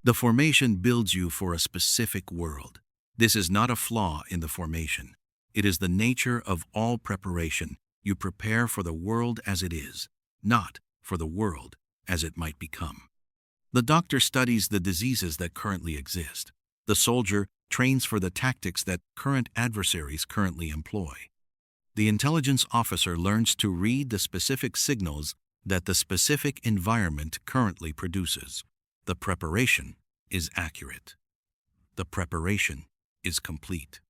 The formation builds you for a specific world. This is not a flaw in the formation. It is the nature of all preparation. You prepare for the world as it is, not for the world as it might become. The doctor studies the diseases that currently exist. The soldier trains for the tactics that current adversaries currently employ. The intelligence officer learns to read the specific signals that the specific environment currently produces. The preparation is accurate. The preparation is complete.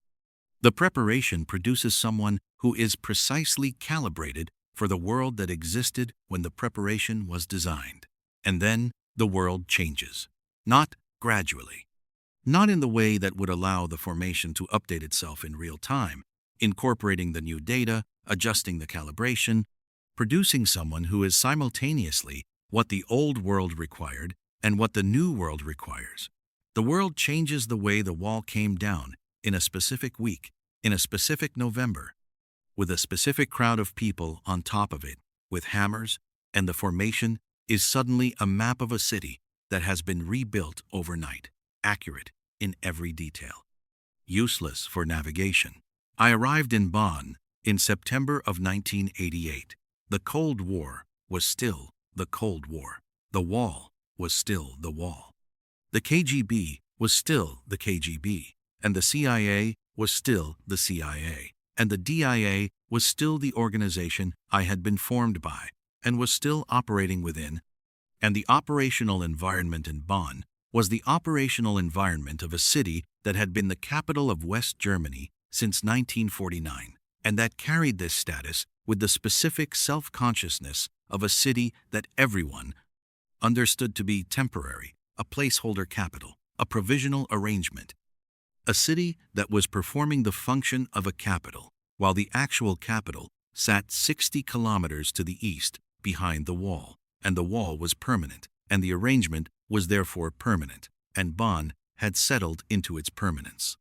The preparation produces someone who is precisely calibrated for the world that existed when the preparation was designed. And then the world changes. Not gradually. Not in the way that would allow the formation to update itself in real time, incorporating the new data, adjusting the calibration, producing someone who is simultaneously what the old world required and what the new world requires. The world changes the way the wall came down in a specific week, in a specific November, with a specific crowd of people on top of it, with hammers, and the formation is suddenly a map of a city that has been rebuilt overnight, accurate in every detail. Useless for navigation. I arrived in Bonn in September of 1988. The Cold War was still the Cold War. The wall was still the wall. The KGB was still the KGB, and the CIA was still the CIA, and the DIA was still the organization I had been formed by and was still operating within, and the operational environment in Bonn was the operational environment of a city that had been the capital of West Germany since 1949, and that carried this status with the specific self-consciousness of a city that everyone understood to be temporary, a placeholder capital, a provisional arrangement, a city that was performing the function of a capital, while the actual capital sat 60 kilometers to the east behind the wall, and the wall was permanent, and the arrangement was therefore permanent, and Bonn had settled into its permanence.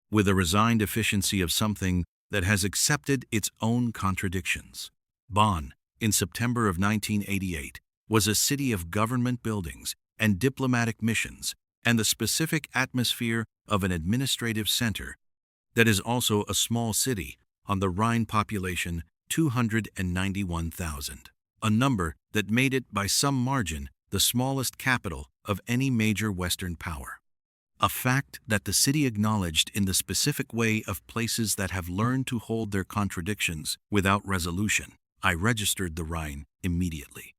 With a resigned efficiency of something that has accepted its own contradictions. Bonn, in September of 1988, was a city of government buildings and diplomatic missions and the specific atmosphere of an administrative center that is also a small city on the Rhine, population 291,000, a number that made it by some margin the smallest capital of any major Western power. A fact that the city acknowledged in the specific way of places that have learned to hold their contradictions without resolution. I registered the Rhine immediately.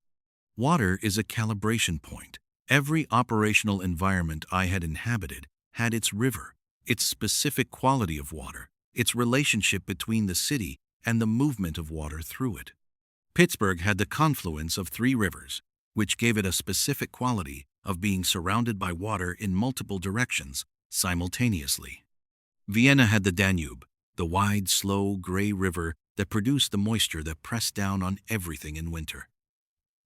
Water is a calibration point. Every operational environment I had inhabited had its river, its specific quality of water, its relationship between the city and the movement of water through it. Pittsburgh had the confluence of 3 rivers, which gave it a specific quality of being surrounded by water in multiple directions simultaneously. Vienna had the Danube, the wide, slow, gray river that produced the moisture that pressed down on everything in winter.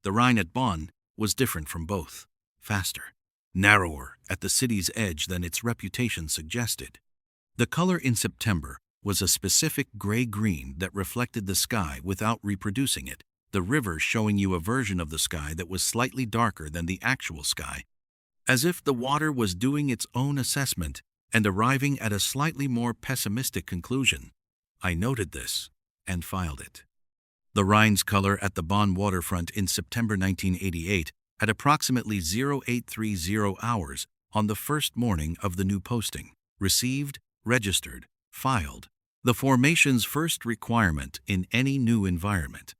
The Rhine at Bonn was different from both, faster, narrower at the city's edge than its reputation suggested. The color in September was a specific gray-green that reflected the sky without reproducing it, the river showing you a version of the sky that was slightly darker than the actual sky, as if the water was doing its own assessment and arriving at a slightly more pessimistic conclusion. I noted this and filed it. The Rhine's color at the Bonn waterfront in September 1988 at approximately 0830 hours on the first morning of the new posting. Received, registered, filed. The formation's first requirement in any new environment.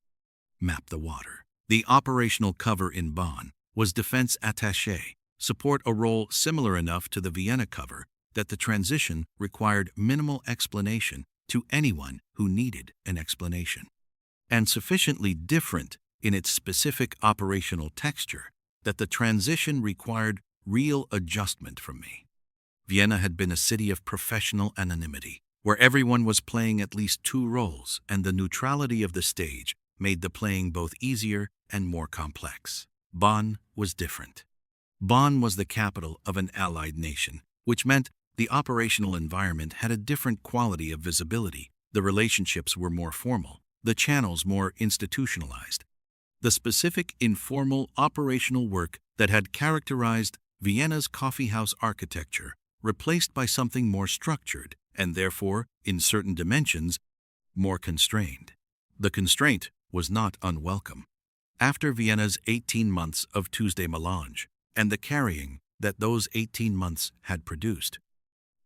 Map the water. The operational cover in Bonn was defense attaché, support a role similar enough to the Vienna cover that the transition required minimal explanation to anyone who needed an explanation, and sufficiently different in its specific operational texture that the transition required real adjustment from me. Vienna had been a city of professional anonymity, where everyone was playing at least 2 roles, and the neutrality of the stage made the playing both easier and more complex. Bonn was different. Bonn was the capital of an allied nation, which meant the operational environment had a different quality of visibility. The relationships were more formal, the channels more institutionalized. The specific informal operational work that had characterized Vienna's coffeehouse architecture, replaced by something more structured and therefore, in certain dimensions, more constrained. The constraint was not unwelcome. After Vienna's 18 months of Tuesday melange and the carrying that those 18 months had produced,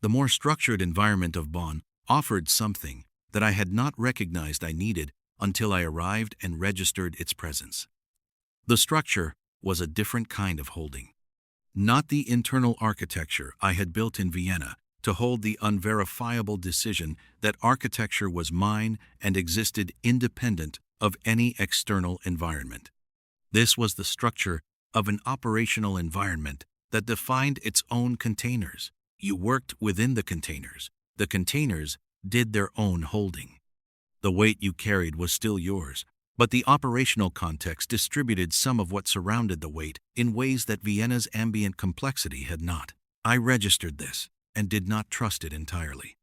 the more structured environment of Bonn offered something that I had not recognized I needed until I arrived and registered its presence. The structure was a different kind of holding. Not the internal architecture I had built in Vienna to hold the unverifiable decision that architecture was mine and existed independent of any external environment. This was the structure of an operational environment that defined its own containers. You worked within the containers. The containers did their own holding. The weight you carried was still yours, but the operational context distributed some of what surrounded the weight in ways that Vienna's ambient complexity had not. I registered this and did not trust it entirely.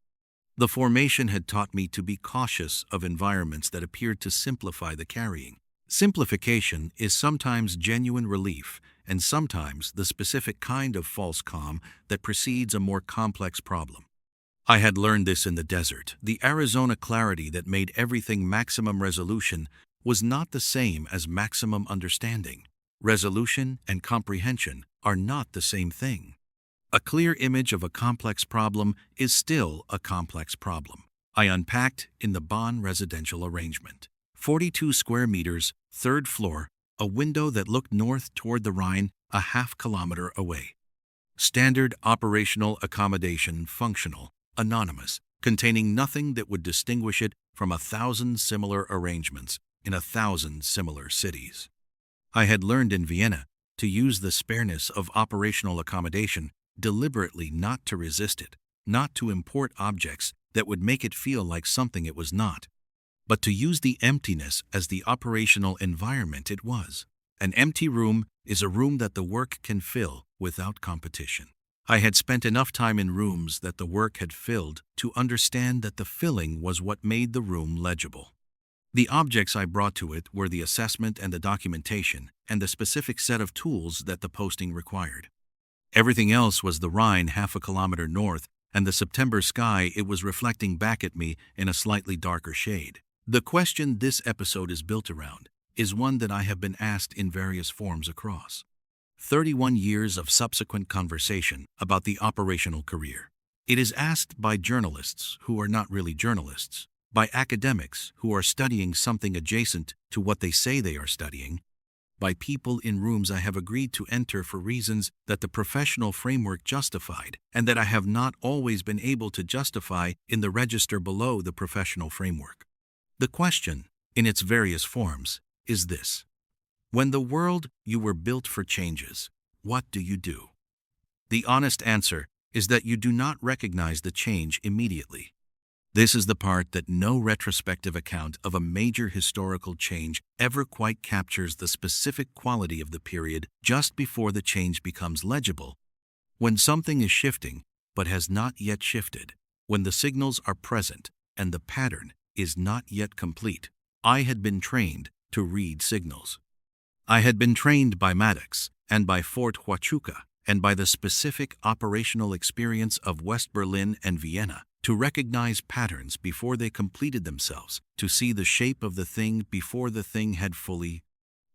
The formation had taught me to be cautious of environments that appeared to simplify the carrying. Simplification is sometimes genuine relief and sometimes the specific kind of false calm that precedes a more complex problem. I had learned this in the desert. The Arizona clarity that made everything maximum resolution was not the same as maximum understanding. Resolution and comprehension are not the same thing. A clear image of a complex problem is still a complex problem. I unpacked in the Bonn residential arrangement. 42 square meters, third floor, a window that looked north toward the Rhine, a half-kilometer away. Standard operational accommodation, functional, anonymous, containing nothing that would distinguish it from 1,000 similar arrangements in 1,000 similar cities. I had learned in Vienna to use the spareness of operational accommodation deliberately, not to resist it, not to import objects that would make it feel like something it was not, but to use the emptiness as the operational environment it was. An empty room is a room that the work can fill without competition. I had spent enough time in rooms that the work had filled to understand that the filling was what made the room legible. The objects I brought to it were the assessment and the documentation and the specific set of tools that the posting required. Everything else was the Rhine half a kilometer north and the September sky it was reflecting back at me in a slightly darker shade. The question this episode is built around is one that I have been asked in various forms across 31 years of subsequent conversation about the operational career. It is asked by journalists who are not really journalists, by academics who are studying something adjacent to what they say they are studying, by people in rooms I have agreed to enter for reasons that the professional framework justified and that I have not always been able to justify in the register below the professional framework. The question, in its various forms, is this: when the world you were built for changes, what do you do? The honest answer is that you do not recognize the change immediately. This is the part that no retrospective account of a major historical change ever quite captures the specific quality of the period just before the change becomes legible, when something is shifting but has not yet shifted, when the signals are present and the pattern is not yet complete. I had been trained to read signals. I had been trained by Maddox and by Fort Huachuca and by the specific operational experience of West Berlin and Vienna to recognize patterns before they completed themselves, to see the shape of the thing before the thing had fully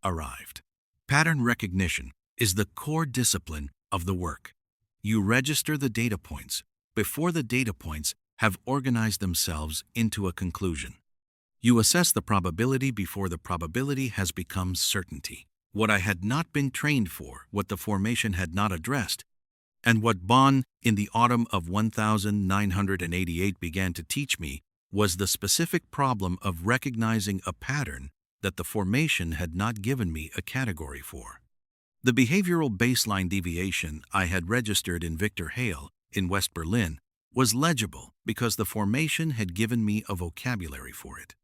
arrived. Pattern recognition is the core discipline of the work. You register the data points before the data points have organized themselves into a conclusion. You assess the probability before the probability has become certainty. What I had not been trained for, what the formation had not addressed, and what Bonn in the autumn of 1988 began to teach me was the specific problem of recognizing a pattern that the formation had not given me a category for. The behavioral baseline deviation I had registered in Victor Hale in West Berlin was legible because the formation had given me a vocabulary for it.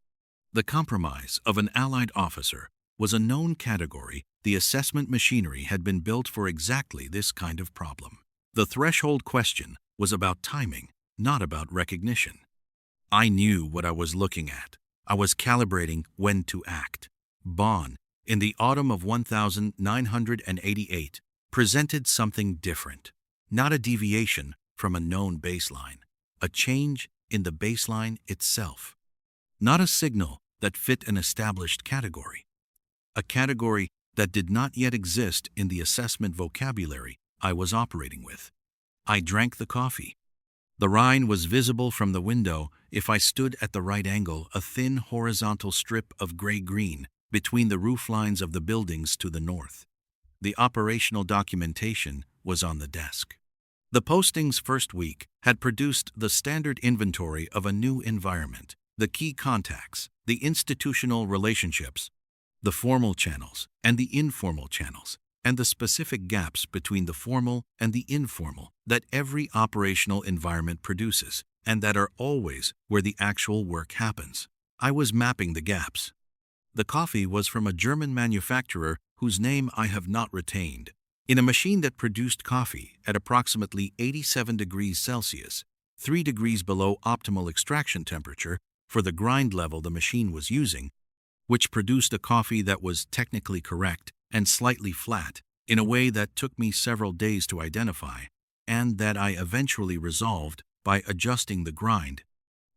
The compromise of an Allied officer was a known category. The assessment machinery had been built for exactly this kind of problem. The threshold question was about timing, not about recognition. I knew what I was looking at. I was calibrating when to act. Bonn, in the autumn of 1988, presented something different, not a deviation from a known baseline, a change in the baseline itself, not a signal that fit an established category, a category that did not yet exist in the assessment vocabulary I was operating with. I drank the coffee. The Rhine was visible from the window if I stood at the right angle, a thin horizontal strip of gray-green between the roof lines of the buildings to the north. The operational documentation was on the desk. The posting's first week had produced the standard inventory of a new environment, the key contacts, the institutional relationships, the formal channels and the informal channels, and the specific gaps between the formal and the informal that every operational environment produces, and that are always where the actual work happens. I was mapping the gaps. The coffee was from a German manufacturer whose name I have not retained. In a machine that produced coffee at approximately 87 degrees Celsius, 3 degrees below optimal extraction temperature for the grind level the machine was using, which produced a coffee that was technically correct and slightly flat in a way that took me several days to identify, and that I eventually resolved by adjusting the grind,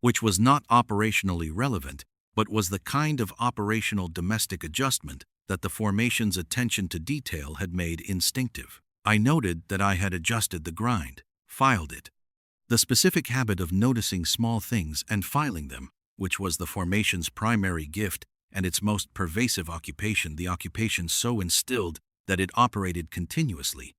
which was not operationally relevant, but was the kind of operational domestic adjustment that the formation's attention to detail had made instinctive. I noted that I had adjusted the grind, filed it. The specific habit of noticing small things and filing them, which was the formation's primary gift and its most pervasive occupation, the occupation so instilled that it operated continuously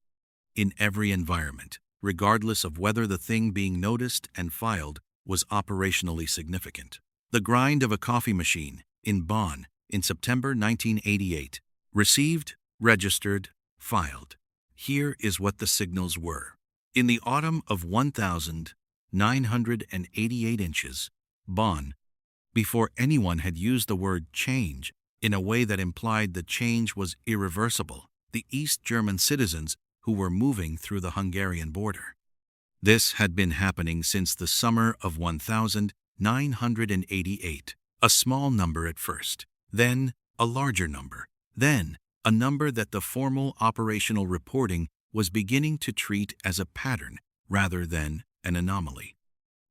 in every environment, regardless of whether the thing being noticed and filed was operationally significant. The grind of a coffee machine in Bonn in September 1988. Received, registered, filed. Here is what the signals were. In the autumn of 1,988 inches, Bonn, before anyone had used the word change in a way that implied the change was irreversible, the East German citizens who were moving through the Hungarian border. This had been happening since the summer of 1,988, a small number at first, then a larger number, then a number that the formal operational reporting was beginning to treat as a pattern rather than an anomaly.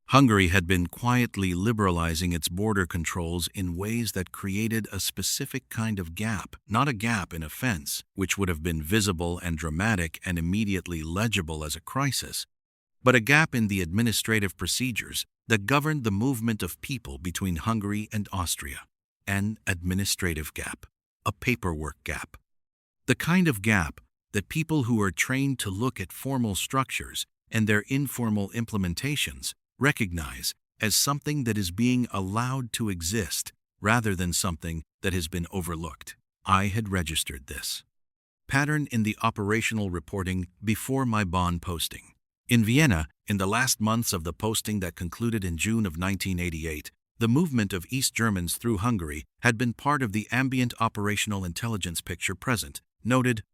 Hungary had been quietly liberalizing its border controls in ways that created a specific kind of gap, not a gap in offense, which would have been visible and dramatic and immediately legible as a crisis, but a gap in the administrative procedures that governed the movement of people between Hungary and Austria. An administrative gap, a paperwork gap. The kind of gap that people who are trained to look at formal structures and their informal implementations recognize as something that is being allowed to exist rather than something that has been overlooked. I had registered this pattern in the operational reporting before my Bonn posting. In Vienna, in the last months of the posting that concluded in June of 1988, the movement of East Germans through Hungary had been part of the ambient operational intelligence picture present, noted,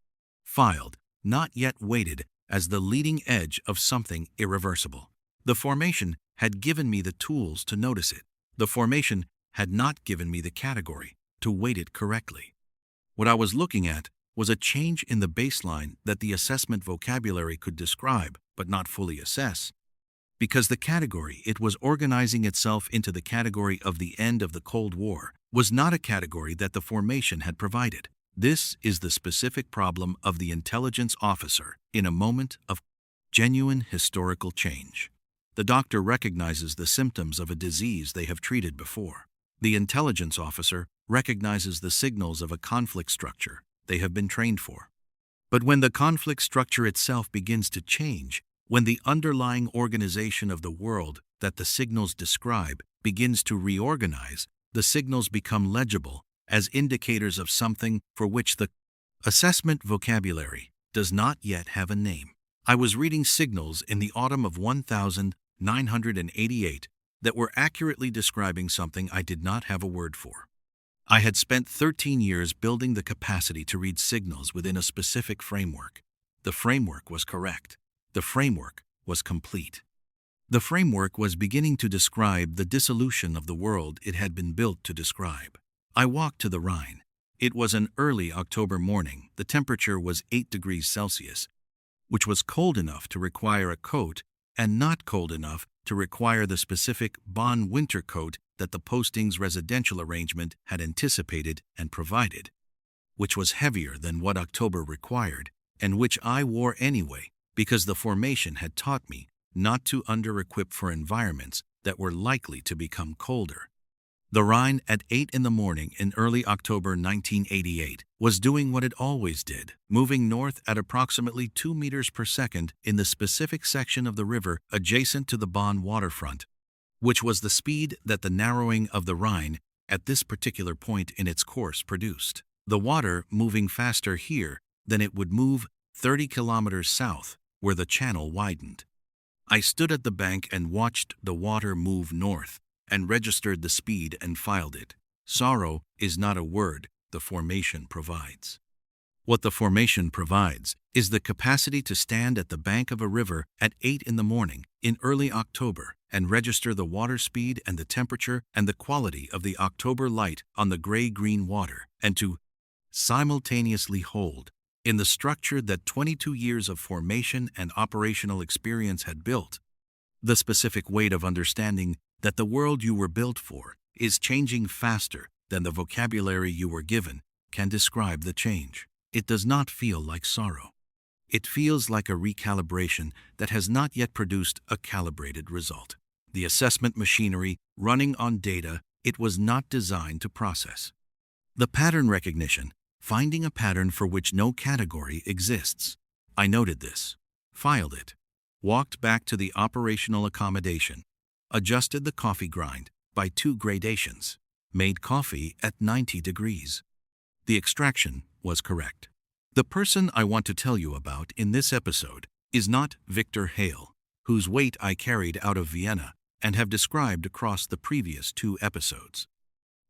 filed, not yet weighted as the leading edge of something irreversible. The formation had given me the tools to notice it. The formation had not given me the category to weight it correctly. What I was looking at was a change in the baseline that the assessment vocabulary could describe but not fully assess, because the category it was organizing itself into, the category of the end of the Cold War, was not a category that the formation had provided. This is the specific problem of the intelligence officer in a moment of genuine historical change. The doctor recognizes the symptoms of a disease they have treated before. The intelligence officer recognizes the signals of a conflict structure they have been trained for. But when the conflict structure itself begins to change, when the underlying organization of the world that the signals describe begins to reorganize, the signals become legible as indicators of something for which the assessment vocabulary does not yet have a name. I was reading signals in the autumn of 1,988 that were accurately describing something I did not have a word for. I had spent 13 years building the capacity to read signals within a specific framework. The framework was correct. The framework was complete. The framework was beginning to describe the dissolution of the world it had been built to describe. I walked to the Rhine. It was an early October morning. The temperature was 8 degrees Celsius, which was cold enough to require a coat and not cold enough to require the specific Bonn winter coat that the posting's residential arrangement had anticipated and provided, which was heavier than what October required, and which I wore anyway because the formation had taught me not to under-equip for environments that were likely to become colder. The Rhine at 8 in the morning in early October 1988 was doing what it always did, moving north at approximately 2 meters per second in the specific section of the river adjacent to the Bonn waterfront, which was the speed that the narrowing of the Rhine at this particular point in its course produced. The water moving faster here than it would move 30 kilometers south, where the channel widened. I stood at the bank and watched the water move north, and registered the speed and filed it. Sorrow is not a word the formation provides. What the formation provides is the capacity to stand at the bank of a river at 8 in the morning in early October and register the water speed and the temperature and the quality of the October light on the gray-green water, and to simultaneously hold, in the structure that 22 years of formation and operational experience had built, the specific weight of understanding that the world you were built for is changing faster than the vocabulary you were given can describe the change. It does not feel like sorrow. It feels like a recalibration that has not yet produced a calibrated result. The assessment machinery running on data it was not designed to process. The pattern recognition, finding a pattern for which no category exists. I noted this, filed it, walked back to the operational accommodation, adjusted the coffee grind by 2 gradations, made coffee at 90 degrees. The extraction was correct. The person I want to tell you about in this episode is not Victor Hale, whose weight I carried out of Vienna and have described across the previous 2 episodes.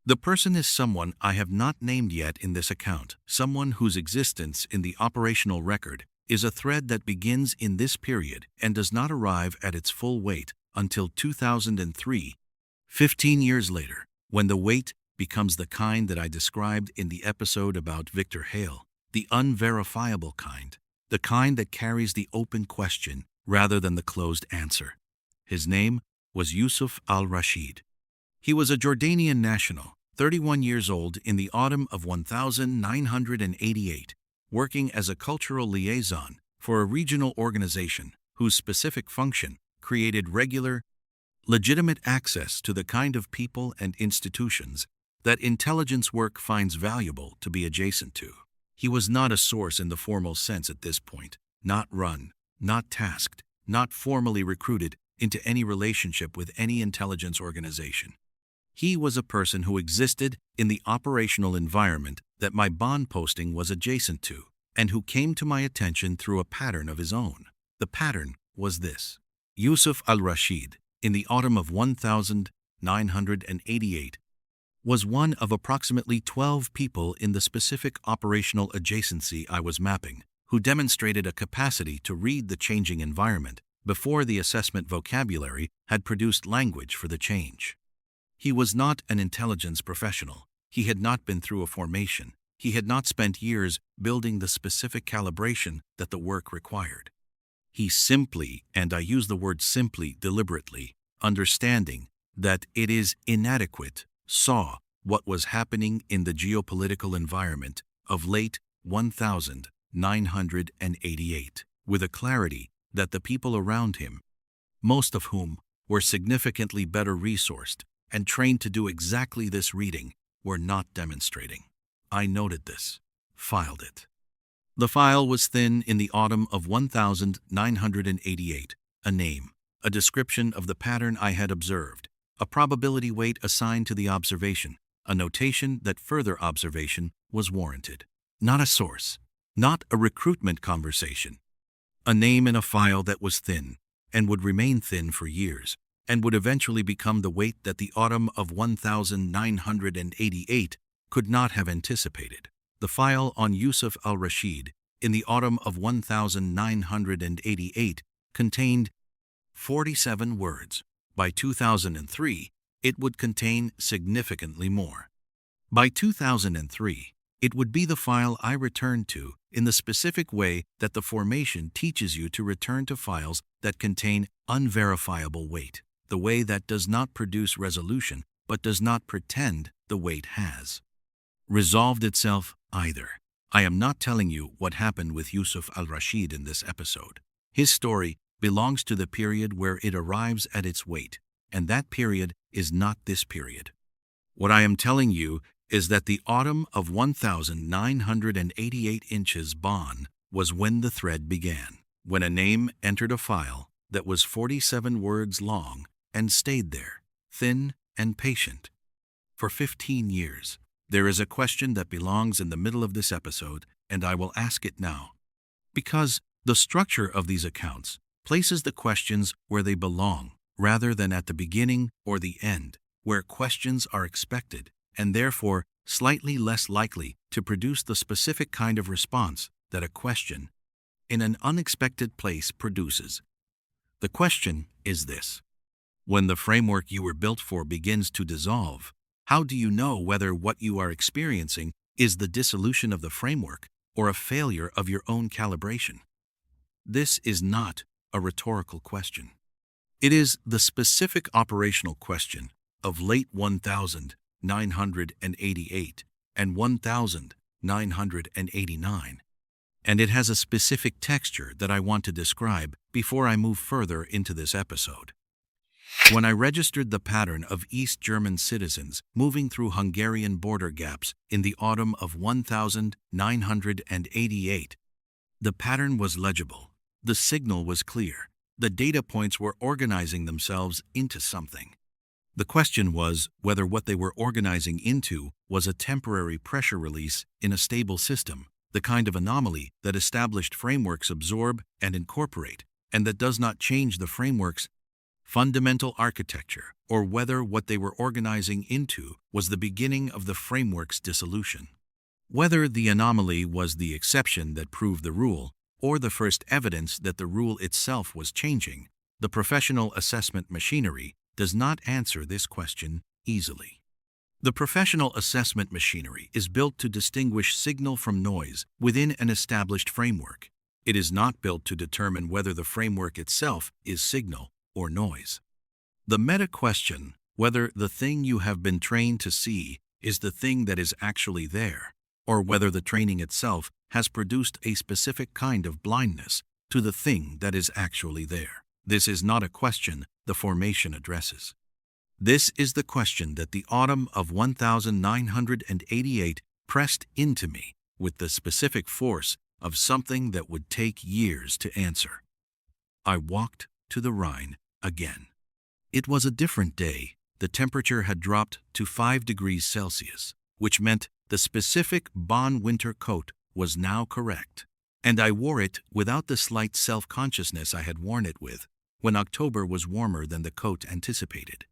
The person is someone I have not named yet in this account, someone whose existence in the operational record is a thread that begins in this period and does not arrive at its full weight until 2003, 15 years later, when the weight becomes the kind that I described in the episode about Victor Hale, the unverifiable kind, the kind that carries the open question rather than the closed answer. His name was Yusuf Al-Rashid. He was a Jordanian national, 31 years old in the autumn of 1988, working as a cultural liaison for a regional organization whose specific function created regular, legitimate access to the kind of people and institutions that intelligence work finds valuable to be adjacent to. He was not a source in the formal sense at this point, not run, not tasked, not formally recruited into any relationship with any intelligence organization. He was a person who existed in the operational environment that my Bonn posting was adjacent to, and who came to my attention through a pattern of his own. The pattern was this. Yusuf Al-Rashid, in the autumn of 1988, was one of approximately 12 people in the specific operational adjacency I was mapping, who demonstrated a capacity to read the changing environment before the assessment vocabulary had produced language for the change. He was not an intelligence professional. He had not been through a formation. He had not spent years building the specific calibration that the work required. He simply, and I use the word simply deliberately, understanding that it is inadequate, saw what was happening in the geopolitical environment of late 1988, with a clarity that the people around him, most of whom were significantly better resourced and trained to do exactly this reading, were not demonstrating. I noted this, filed it. The file was thin in the autumn of 1988, a name, a description of the pattern I had observed, a probability weight assigned to the observation, a notation that further observation was warranted. Not a source, not a recruitment conversation. A name in a file that was thin, and would remain thin for years, and would eventually become the weight that the autumn of 1988 could not have anticipated. The file on Yusuf Al-Rashid in the autumn of 1988 contained 47 words. By 2003, it would contain significantly more. By 2003, It would be the file I returned to in the specific way that the formation teaches you to return to files that contain unverifiable weight, the way that does not produce resolution but does not pretend the weight has resolved itself either. I am not telling you what happened with Yusuf Al-Rashid in this episode. His story belongs to the period where it arrives at its weight, and that period is not this period. What I am telling you is that the autumn of 1988 inches Bonn was when the thread began, when a name entered a file that was 47 words long and stayed there, thin and patient, for 15 years. There is a question that belongs in the middle of this episode, and I will ask it now. Because the structure of these accounts places the questions where they belong, rather than at the beginning or the end, where questions are expected, and therefore slightly less likely to produce the specific kind of response that a question in an unexpected place produces. The question is this: when the framework you were built for begins to dissolve, how do you know whether what you are experiencing is the dissolution of the framework or a failure of your own calibration? This is not a rhetorical question. It is the specific operational question of late 1988 and 1989, and it has a specific texture that I want to describe before I move further into this episode. When I registered the pattern of East German citizens moving through Hungarian border gaps in the autumn of 1988, the pattern was legible, the signal was clear, the data points were organizing themselves into something. The question was whether what they were organizing into was a temporary pressure release in a stable system, the kind of anomaly that established frameworks absorb and incorporate, and that does not change the framework's fundamental architecture, or whether what they were organizing into was the beginning of the framework's dissolution. Whether the anomaly was the exception that proved the rule, or the first evidence that the rule itself was changing, the professional assessment machinery does not answer this question easily. The professional assessment machinery is built to distinguish signal from noise within an established framework. It is not built to determine whether the framework itself is signal or noise. The meta question, whether the thing you have been trained to see is the thing that is actually there, or whether the training itself has produced a specific kind of blindness to the thing that is actually there. This is not a question the formation addresses. This is the question that the autumn of 1988 pressed into me with the specific force of something that would take years to answer. I walked to the Rhine again. It was a different day. The temperature had dropped to 5 degrees Celsius, which meant the specific Bonn winter coat was now correct, and I wore it without the slight self-consciousness I had worn it with when October was warmer than the coat anticipated.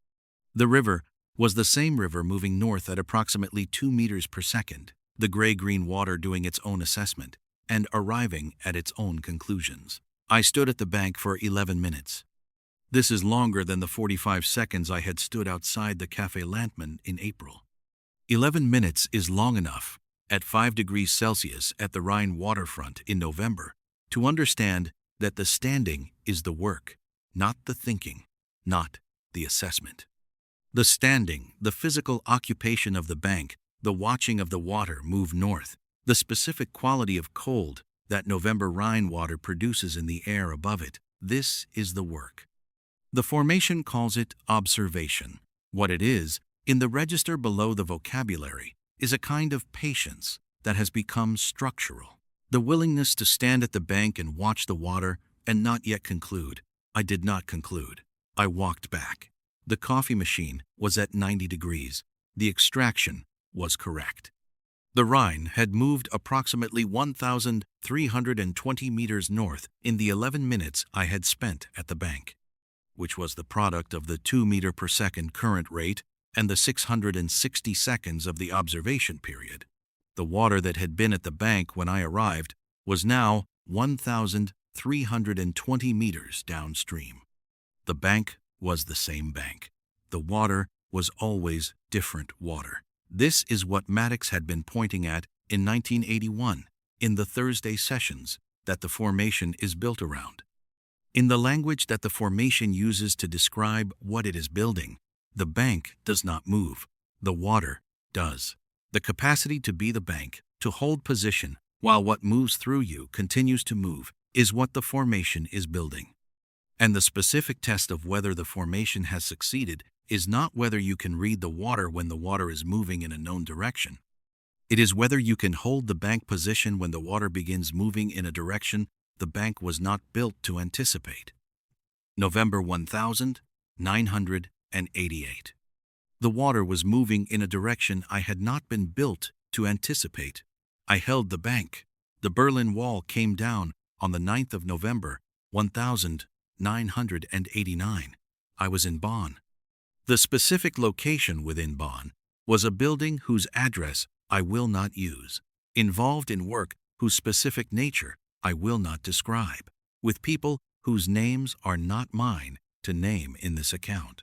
The river was the same river moving north at approximately 2 meters per second, the gray-green water doing its own assessment and arriving at its own conclusions. I stood at the bank for 11 minutes. This is longer than the 45 seconds I had stood outside the Café Landmann in April. 11 minutes is long enough, at 5 degrees Celsius at the Rhine waterfront in November, to understand that the standing is the work, not the thinking, not the assessment. The standing, the physical occupation of the bank, the watching of the water move north, the specific quality of cold that November Rhine water produces in the air above it, this is the work. The formation calls it observation. What it is, in the register below the vocabulary, is a kind of patience that has become structural. The willingness to stand at the bank and watch the water and not yet conclude. I did not conclude. I walked back. The coffee machine was at 90 degrees. The extraction was correct. The Rhine had moved approximately 1,320 meters north in the 11 minutes I had spent at the bank, which was the product of the 2 meter per second current rate and the 660 seconds of the observation period. The water that had been at the bank when I arrived was now 1,320 meters downstream. The bank was the same bank. The water was always different water. This is what Maddox had been pointing at in 1981, in the Thursday sessions that the formation is built around. In the language that the formation uses to describe what it is building, the bank does not move, the water does. The capacity to be the bank, to hold position, while what moves through you continues to move, is what the formation is building. And the specific test of whether the formation has succeeded is not whether you can read the water when the water is moving in a known direction. It is whether you can hold the bank position when the water begins moving in a direction the bank was not built to anticipate. November 1988. The water was moving in a direction I had not been built to anticipate. I held the bank. The Berlin Wall came down on the 9th of November 1989. I was in Bonn. The specific location within Bonn was a building whose address I will not use, involved in work whose specific nature I will not describe, with people whose names are not mine to name in this account.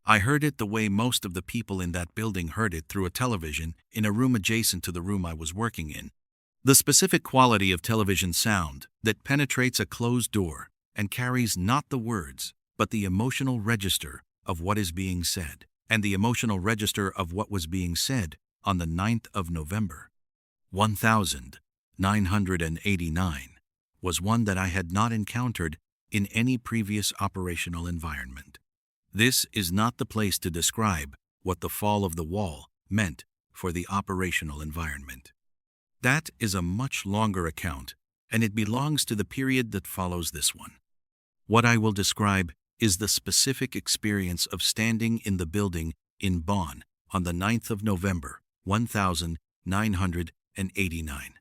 I heard it the way most of the people in that building heard it, through a television in a room adjacent to the room I was working in. The specific quality of television sound that penetrates a closed door and carries not the words, but the emotional register of what is being said, and the emotional register of what was being said on the 9th of November 1989 was one that I had not encountered in any previous operational environment. This is not the place to describe what the fall of the wall meant for the operational environment. That is a much longer account, and it belongs to the period that follows this one. What I will describe is the specific experience of standing in the building in Bonn on the 9th of November 1989,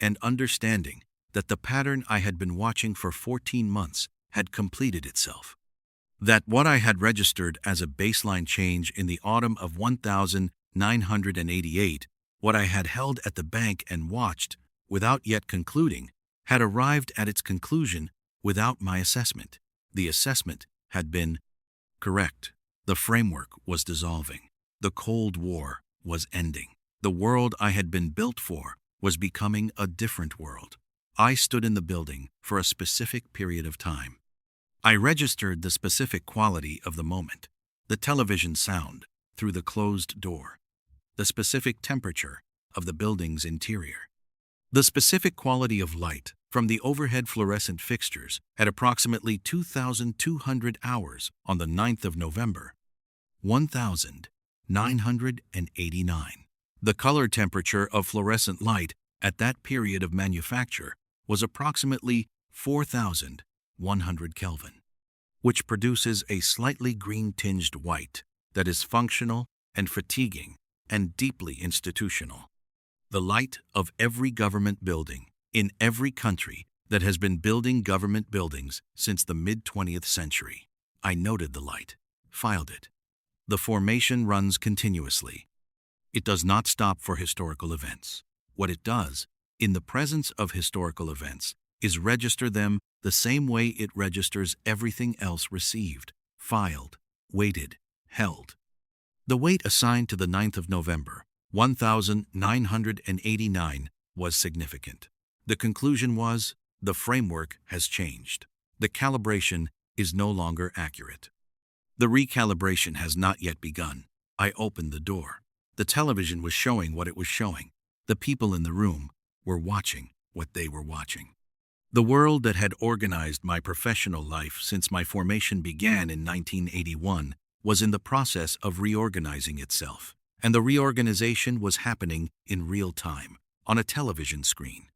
and understanding that the pattern I had been watching for 14 months had completed itself. That what I had registered as a baseline change in the autumn of 1988, what I had held at the bank and watched without yet concluding, had arrived at its conclusion without my assessment. The assessment had been correct. The framework was dissolving. The Cold War was ending. The world I had been built for was becoming a different world. I stood in the building for a specific period of time. I registered the specific quality of the moment, the television sound through the closed door, the specific temperature of the building's interior, the specific quality of light from the overhead fluorescent fixtures at approximately 2,200 hours on the 9th of November 1989. The color temperature of fluorescent light at that period of manufacture was approximately 4,100 Kelvin, which produces a slightly green-tinged white that is functional and fatiguing and deeply institutional. The light of every government building in every country that has been building government buildings since the mid-20th century. I noted the light, filed it. The formation runs continuously. It does not stop for historical events. What it does, in the presence of historical events, is register them the same way it registers everything else received, filed, weighted, held. The weight assigned to the 9th of November 1989 was significant. The conclusion was, the framework has changed. The calibration is no longer accurate. The recalibration has not yet begun. I opened the door. The television was showing what it was showing. The people in the room were watching what they were watching. The world that had organized my professional life since my formation began in 1981 was in the process of reorganizing itself, and the reorganization was happening in real time, on a television screen,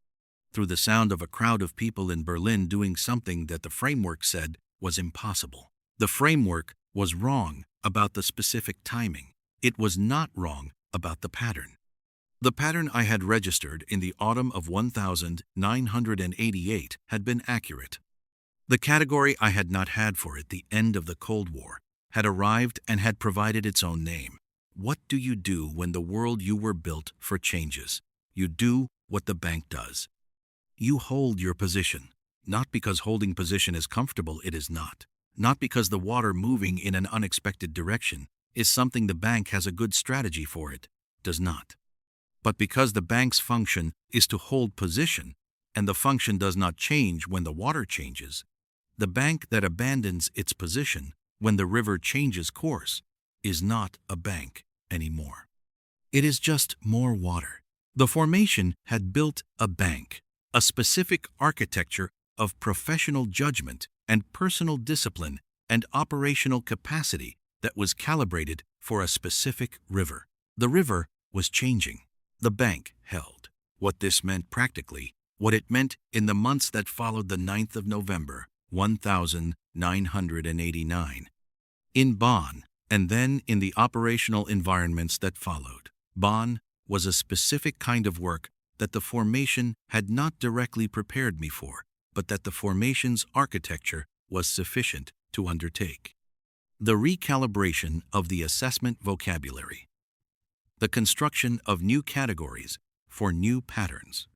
through the sound of a crowd of people in Berlin doing something that the framework said was impossible. The framework was wrong about the specific timing. It was not wrong about the pattern. The pattern I had registered in the autumn of 1988 had been accurate. The category I had not had for it, the end of the Cold War, had arrived and had provided its own name. What do you do when the world you were built for changes? You do what the bank does. You hold your position, not because holding position is comfortable, it is not. Not because the water moving in an unexpected direction is something the bank has a good strategy for, it does not. But because the bank's function is to hold position, and the function does not change when the water changes, the bank that abandons its position when the river changes course is not a bank anymore. It is just more water. The formation had built a bank, a specific architecture of professional judgment and personal discipline and operational capacity that was calibrated for a specific river. The river was changing. The bank held. What this meant practically, what it meant in the months that followed the 9th of November, 1989, in Bonn, and then in the operational environments that followed. Bonn was a specific kind of work that the formation had not directly prepared me for, but that the formation's architecture was sufficient to undertake. The recalibration of the assessment vocabulary. The construction of new categories for new patterns.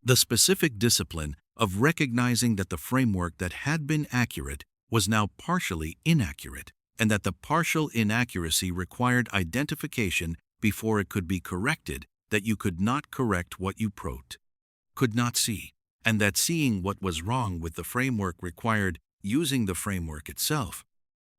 The specific discipline of recognizing that the framework that had been accurate was now partially inaccurate, and that the partial inaccuracy required identification before it could be corrected, that you could not correct what you could not see, and that seeing what was wrong with the framework required using the framework itself,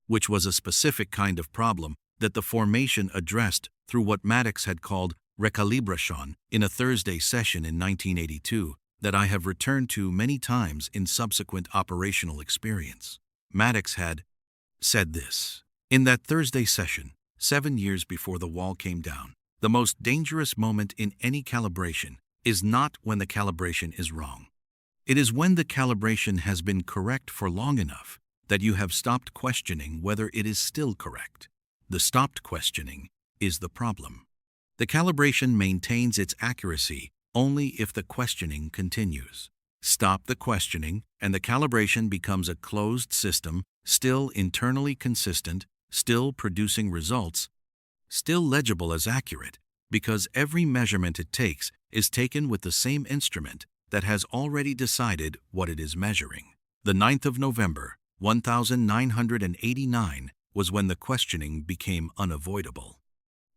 which was a specific kind of problem that the formation addressed through what Maddox had called recalibration in a Thursday session in 1982 that I have returned to many times in subsequent operational experience. Maddox had said this. In that Thursday session, 7 years before the wall came down, the most dangerous moment in any calibration is not when the calibration is wrong. It is when the calibration has been correct for long enough that you have stopped questioning whether it is still correct. The stopped questioning is the problem. The calibration maintains its accuracy only if the questioning continues. Stop the questioning, and the calibration becomes a closed system, still internally consistent, still producing results, still legible as accurate, because every measurement it takes is taken with the same instrument that has already decided what it is measuring. The 9th of November, 1989, was when the questioning became unavoidable.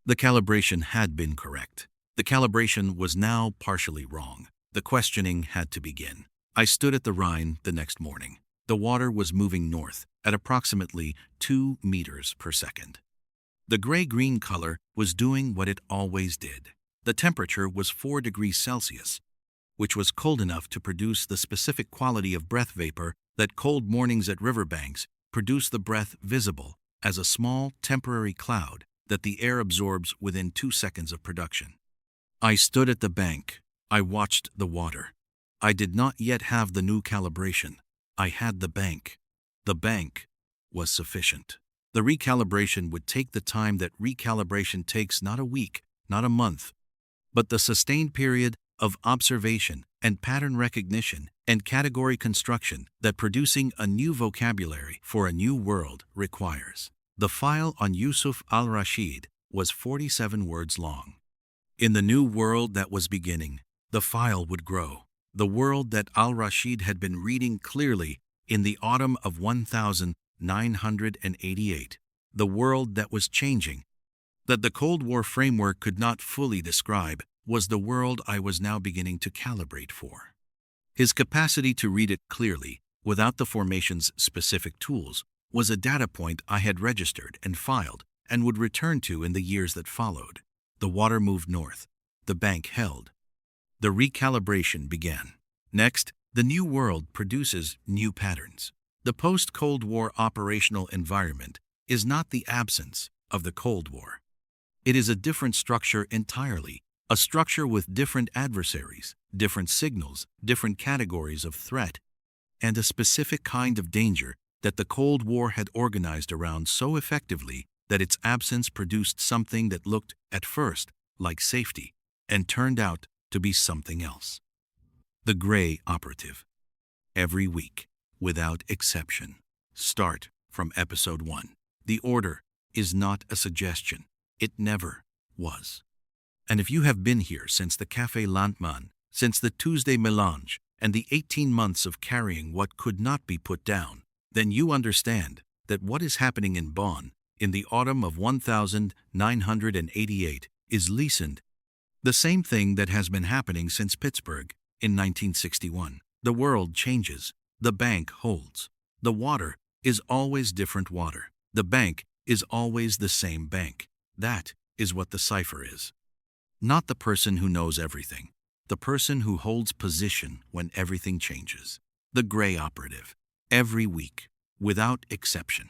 The calibration had been correct. The calibration was now partially wrong. The questioning had to begin. I stood at the Rhine the next morning. The water was moving north at approximately 2 meters per second. The gray-green color was doing what it always did. The temperature was 4 degrees Celsius, which was cold enough to produce the specific quality of breath vapor that cold mornings at riverbanks produce the breath visible as a small temporary cloud that the air absorbs within 2 seconds of production. I stood at the bank. I watched the water. I did not yet have the new calibration. I had the bank. The bank was sufficient. The recalibration would take the time that recalibration takes, not a week, not a month, but the sustained period of observation and pattern recognition and category construction that producing a new vocabulary for a new world requires. The file on Yusuf Al-Rashid was 47 words long. In the new world that was beginning, the file would grow. The world that Al-Rashid had been reading clearly in the autumn of 1988. The world that was changing, that the Cold War framework could not fully describe, was the world I was now beginning to calibrate for. His capacity to read it clearly, without the formation's specific tools, was a data point I had registered and filed and would return to in the years that followed. The water moved north. The bank held. The recalibration began. Next, the new world produces new patterns. The post-Cold War operational environment is not the absence of the Cold War. It is a different structure entirely, a structure with different adversaries, different signals, different categories of threat, and a specific kind of danger that the Cold War had organized around so effectively that its absence produced something that looked, at first, like safety, and turned out to be something else. The Gray Operative. Every week, without exception. Start from episode 1. The order is not a suggestion. It never was. And if you have been here since the Café Landmann, since the Tuesday Melange, and the 18 months of carrying what could not be put down, then you understand that what is happening in Bonn in the autumn of 1988 is listened The same thing that has been happening since Pittsburgh in 1961. The world changes. The bank holds. The water is always different water. The bank is always the same bank. That is what the cipher is. Not the person who knows everything. The person who holds position when everything changes. The gray operative. Every week, without exception.